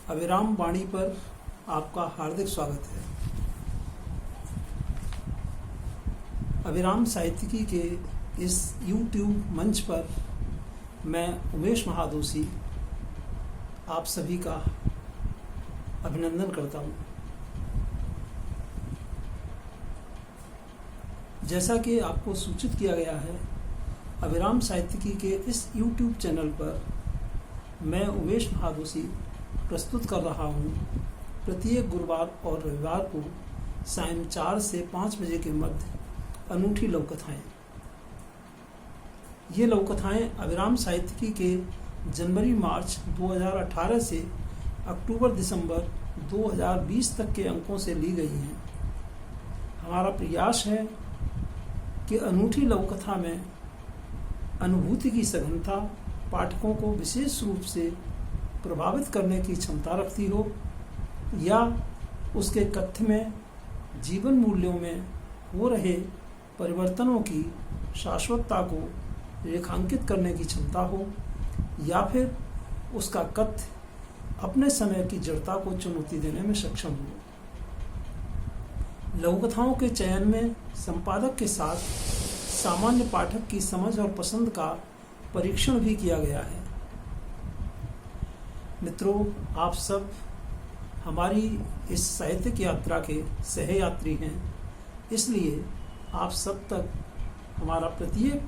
अभिराम वाणी पर आपका हार्दिक स्वागत है। अभिराम साहित्यिकी के इस YouTube मंच पर मैं उमेश महादोशी आप सभी का अभिनंदन करता हूँ। जैसा कि आपको सूचित किया गया है, अभिराम साहित्यिकी के इस YouTube चैनल पर मैं उमेश महादोशी प्रस्तुत कर रहा हूँ प्रत्येक गुरुवार और रविवार को सायं 4 से 5 बजे के मध्य अनूठी लघुकथाएं। ये लघुकथाएं अभिराम साहित्यिकी के जनवरी-मार्च 2018 से अक्टूबर-दिसंबर 2020 तक के अंकों से ली गई हैं। हमारा प्रयास है कि अनूठी लघुकथा में अनुभूति की सघनता पाठकों को विशेष रूप से प्रभावित करने की क्षमता रखती हो या उसके कथ्य में जीवन मूल्यों में हो रहे परिवर्तनों की शाश्वतता को रेखांकित करने की क्षमता हो या फिर उसका कथ्य अपने समय की जड़ता को चुनौती देने में सक्षम हो। लघुकथाओं के चयन में संपादक के साथ सामान्य पाठक की समझ और पसंद का परीक्षण भी किया गया है। मित्रों, आप सब हमारी इस साहित्यिक यात्रा के सहयात्री हैं, इसलिए आप सब तक हमारा प्रत्येक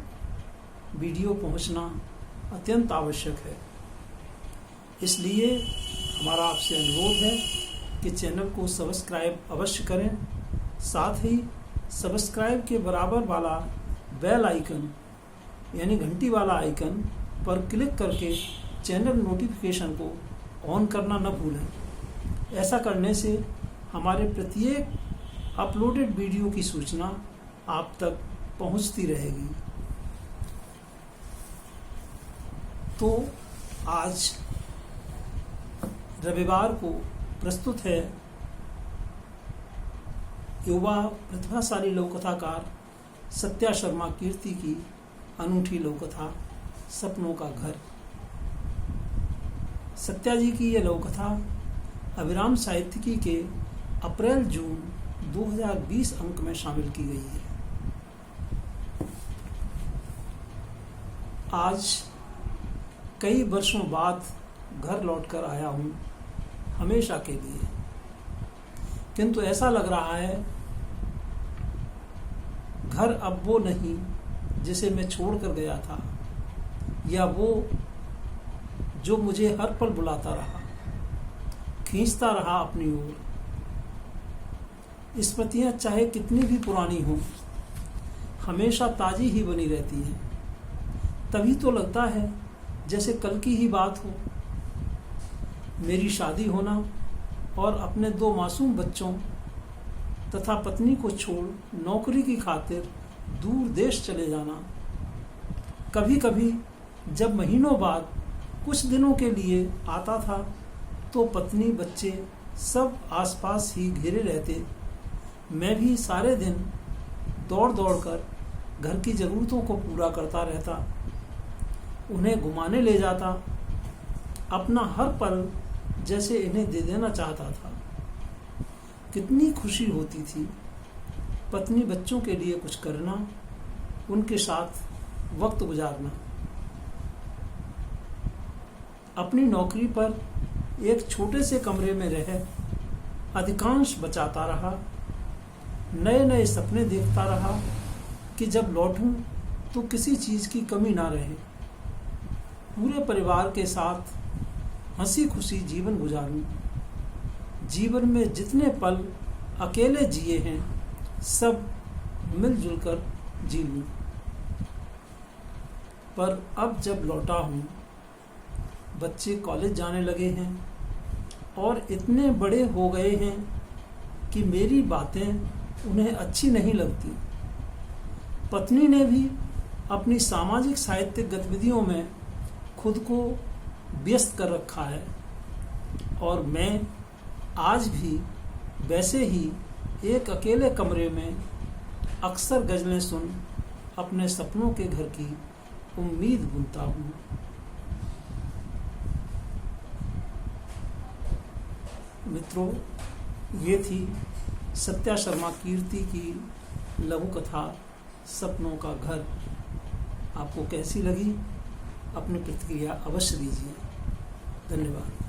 वीडियो पहुंचना अत्यंत आवश्यक है। इसलिए हमारा आपसे अनुरोध है कि चैनल को सब्सक्राइब अवश्य करें। साथ ही सब्सक्राइब के बराबर वाला बेल आइकन यानी घंटी वाला आइकन पर क्लिक करके चैनल नोटिफिकेशन को ऑन करना न भूलें। ऐसा करने से हमारे प्रत्येक अपलोडेड वीडियो की सूचना आप तक पहुंचती रहेगी। तो आज रविवार को प्रस्तुत है युवा प्रतिभाशाली लघुकथाकार सत्या शर्मा कीर्ति की अनूठी लघुकथा सपनों का घर। सत्या जी की यह लघुकथा अभिराम साहित्यिकी के अप्रैल-जून 2020 अंक में शामिल की गई है। आज कई वर्षों बाद घर लौटकर आया हूँ हमेशा के लिए, किंतु ऐसा लग रहा है घर अब वो नहीं जिसे मैं छोड़कर गया था, या वो जो मुझे हर पल बुलाता रहा, खींचता रहा अपनी ओर। स्मृतियां चाहे कितनी भी पुरानी हों, हमेशा ताजी ही बनी रहती हैं। तभी तो लगता है जैसे कल की ही बात हो। मेरी शादी होना और अपने 2 मासूम बच्चों तथा पत्नी को छोड़ नौकरी की खातिर दूर देश चले जाना। कभी कभी जब महीनों बाद कुछ दिनों के लिए आता था तो पत्नी बच्चे सब आसपास ही घिरे रहते। मैं भी सारे दिन दौड़ दौड़ कर घर की ज़रूरतों को पूरा करता रहता, उन्हें घुमाने ले जाता, अपना हर पल जैसे इन्हें दे देना चाहता था। कितनी खुशी होती थी पत्नी बच्चों के लिए कुछ करना, उनके साथ वक्त गुजारना। अपनी नौकरी पर एक छोटे से कमरे में रह अधिकांश बचाता रहा, नए नए सपने देखता रहा कि जब लौटूं तो किसी चीज़ की कमी ना रहे, पूरे परिवार के साथ हंसी खुशी जीवन गुजारूं। जीवन में जितने पल अकेले जिए हैं सब मिलजुल कर जी लूं। पर अब जब लौटा हूँ, बच्चे कॉलेज जाने लगे हैं और इतने बड़े हो गए हैं कि मेरी बातें उन्हें अच्छी नहीं लगती। पत्नी ने भी अपनी सामाजिक साहित्यिक गतिविधियों में खुद को व्यस्त कर रखा है और मैं आज भी वैसे ही एक अकेले कमरे में अक्सर गज़लें सुन अपने सपनों के घर की उम्मीद बुनता हूँ। मित्रों, ये थी सत्या शर्मा कीर्ति की लघु कथा सपनों का घर। आपको कैसी लगी? अपनी प्रतिक्रिया अवश्य दीजिए। धन्यवाद।